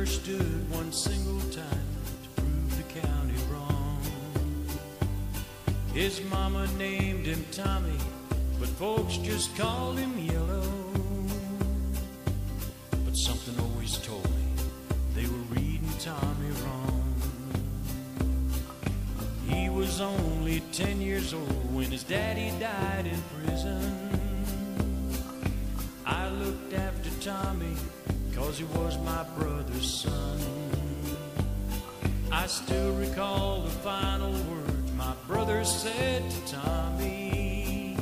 never stood one single time to prove the county wrong. His mama named him Tommy, but folks just called him Yellow. But something always told me they were reading Tommy wrong. He was only 10 years old when his daddy died in prison. I looked after Tommy 'cause he was my brother's son. I still recall the final words my brother said to Tommy.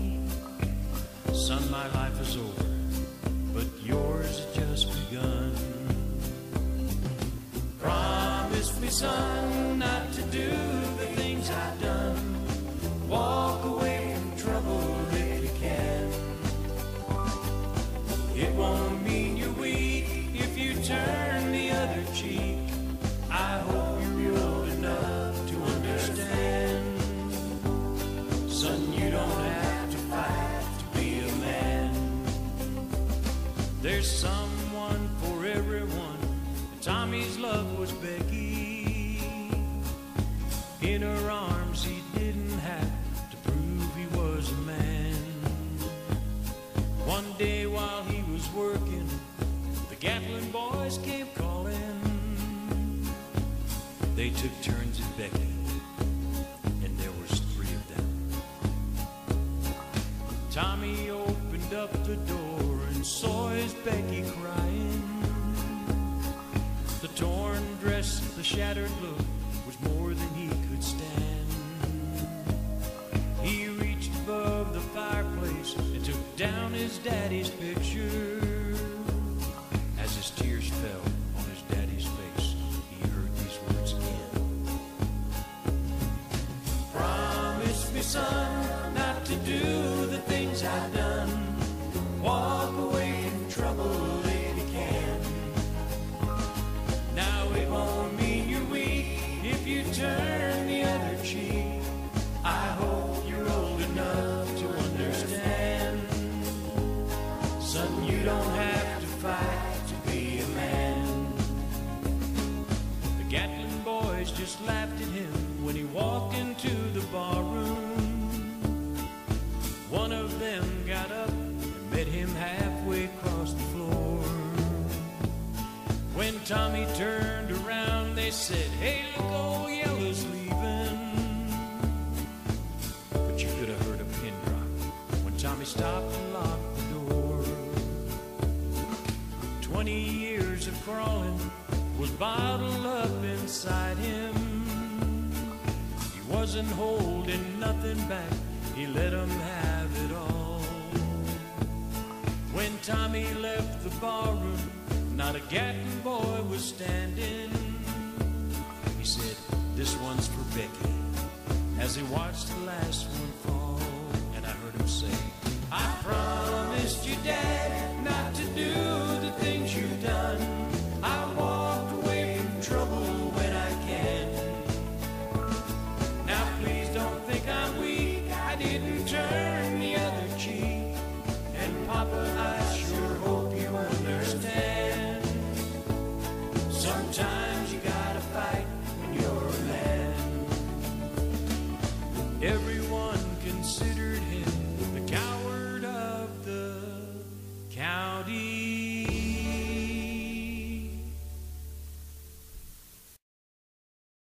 Son, my life is over, but yours has just begun. Promise me, son, not to do the things I've done. Walk away from trouble if you can. It won't mean you're weak if you turn the other cheek. I hope you're old enough to understand. Son, you don't have to fight to be a man. There's someone for everyone, and Tommy's love was Becky. In her arms he didn't have to prove he was a man. One day while he was working, the Gatlin boys came calling. They took turns at Becky, and there was 3 of them. Tommy opened up the door and saw his Becky crying. The torn dress, the shattered look was more than he could stand. He reached above the fireplace and took down his daddy's picture. As his tears fell on his daddy's face, he heard these words again. Promise me, son, not to do the things I've done. Walk away from trouble if you can. Now it won't mean you're weak if you turn the other cheek. I hope you're old enough to understand. Son, you don't have to fight to be a man. The Gatlin boys just laughed at him when he walked into the barroom. One of them got up and met him halfway across the floor. When Tommy turned around, they said, "Hey, look, old Yellow's leaving." But you could have heard a pin drop when Tommy stopped and locked the door. 20 years of crawling was bottled up inside him. He wasn't holding nothing back, he let 'em have it all. When Tommy left the barroom, not a Gatlin boy was standing. He said, "This one's for Becky," as he watched the last one fall. And I heard him say, "I promised you, Dad, not to do the things you've done. I walked away from trouble when I can. Now please don't think I'm weak, I didn't turn the other cheek. And Papa, I sure hope you understand. Sometimes you gotta fight when you're a man." Everyone considers